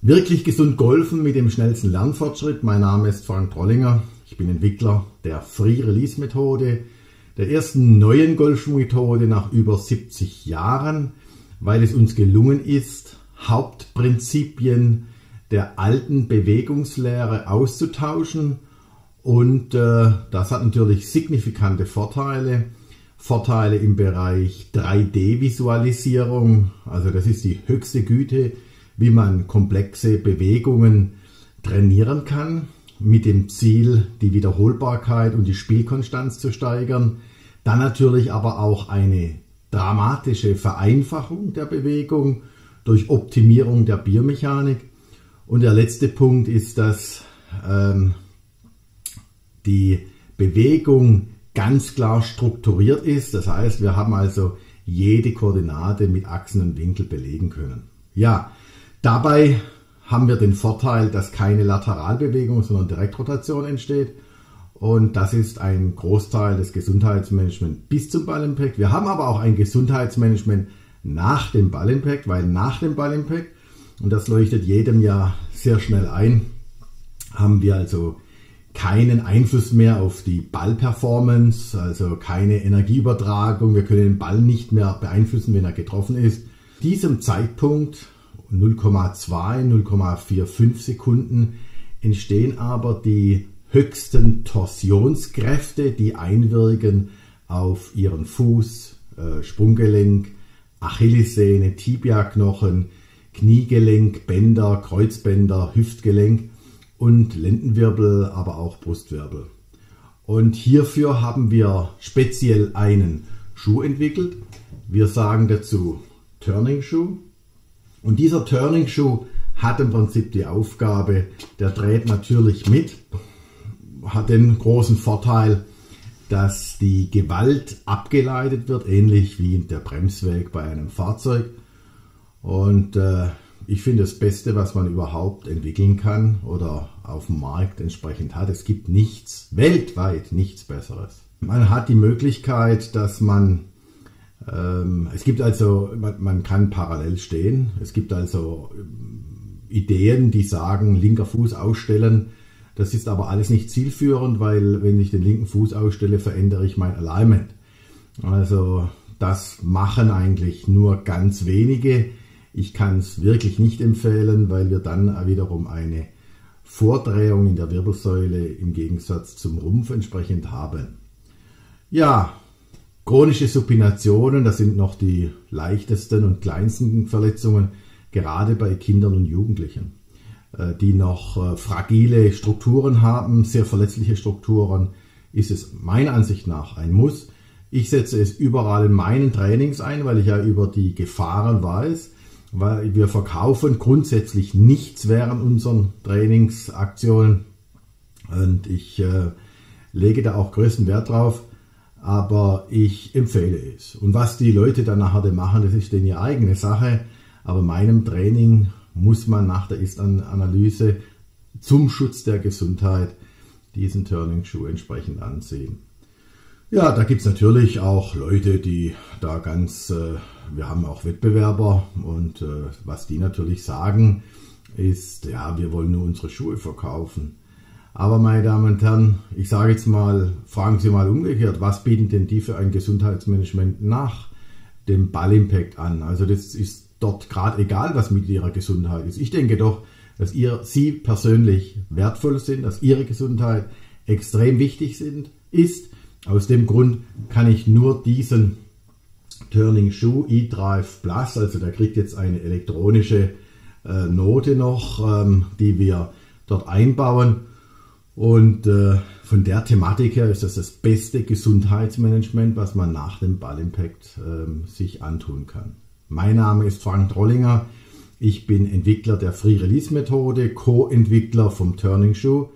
Wirklich gesund golfen mit dem schnellsten Lernfortschritt. Mein Name ist Frank Trollinger. Ich bin Entwickler der Free Release Methode, der ersten neuen Golfschwungmethode nach über 70 Jahren, weil es uns gelungen ist, Hauptprinzipien der alten Bewegungslehre auszutauschen. Und das hat natürlich signifikante Vorteile. Vorteile im Bereich 3D-Visualisierung, also das ist die höchste Güte, wie man komplexe Bewegungen trainieren kann, mit dem Ziel, die Wiederholbarkeit und die Spielkonstanz zu steigern. Dann natürlich aber auch eine dramatische Vereinfachung der Bewegung durch Optimierung der Biomechanik. Und der letzte Punkt ist, dass die Bewegung ganz klar strukturiert ist. Das heißt, wir haben also jede Koordinate mit Achsen und Winkel belegen können. Ja, dabei haben wir den Vorteil, dass keine Lateralbewegung, sondern Direktrotation entsteht. Und das ist ein Großteil des Gesundheitsmanagements bis zum Ballimpact. Wir haben aber auch ein Gesundheitsmanagement nach dem Ballimpact, weil nach dem Ballimpact, und das leuchtet jedem ja sehr schnell ein, haben wir also keinen Einfluss mehr auf die Ballperformance, also keine Energieübertragung. Wir können den Ball nicht mehr beeinflussen, wenn er getroffen ist. Diesem Zeitpunkt 0,2, 0,45 Sekunden entstehen aber die höchsten Torsionskräfte, die einwirken auf Ihren Fuß, Sprunggelenk, Achillessehne, Tibiaknochen, Kniegelenk, Bänder, Kreuzbänder, Hüftgelenk und Lendenwirbel, aber auch Brustwirbel. Und hierfür haben wir speziell einen Schuh entwickelt. Wir sagen dazu Turning Schuh. Und dieser Turning Schuh hat im Prinzip die Aufgabe, der dreht natürlich mit, hat den großen Vorteil, dass die Gewalt abgeleitet wird, ähnlich wie der Bremsweg bei einem Fahrzeug. Und ich finde das Beste, was man überhaupt entwickeln kann oder auf dem Markt entsprechend hat. Es gibt nichts, weltweit nichts Besseres. Man hat die Möglichkeit, dass man man kann parallel stehen. Es gibt also Ideen, die sagen, linker Fuß ausstellen. Das ist aber alles nicht zielführend, weil wenn ich den linken Fuß ausstelle, verändere ich mein Alignment. Also das machen eigentlich nur ganz wenige. Ich kann es wirklich nicht empfehlen, weil wir dann wiederum eine Vordrehung in der Wirbelsäule im Gegensatz zum Rumpf entsprechend haben. Ja, chronische Supinationen, das sind noch die leichtesten und kleinsten Verletzungen, gerade bei Kindern und Jugendlichen, die noch fragile Strukturen haben, sehr verletzliche Strukturen, ist es meiner Ansicht nach ein Muss. Ich setze es überall in meinen Trainings ein, weil ich ja über die Gefahren weiß, weil wir verkaufen grundsätzlich nichts während unseren Trainingsaktionen und ich lege da auch größten Wert drauf. Aber ich empfehle es. Und was die Leute dann nachher machen, das ist denen ihre eigene Sache. Aber meinem Training muss man nach der Ist-Analyse zum Schutz der Gesundheit diesen Turning-Schuh entsprechend ansehen. Ja, da gibt es natürlich auch Leute, die da wir haben auch Wettbewerber und was die natürlich sagen ist, ja, wir wollen nur unsere Schuhe verkaufen. Aber meine Damen und Herren, ich sage jetzt mal, fragen Sie mal umgekehrt, was bieten denn die für ein Gesundheitsmanagement nach dem Ballimpact an? Also das ist dort gerade egal, was mit Ihrer Gesundheit ist. Ich denke doch, dass Sie persönlich wertvoll sind, dass Ihre Gesundheit extrem wichtig ist. Aus dem Grund kann ich nur diesen Turning Schuh eDrive Plus, also der kriegt jetzt eine elektronische Note noch, die wir dort einbauen. Und von der Thematik her ist das das beste Gesundheitsmanagement, was man nach dem Ballimpact sich antun kann. Mein Name ist Frank Trollinger. Ich bin Entwickler der Free Release Methode, Co-Entwickler vom Turning Schuh.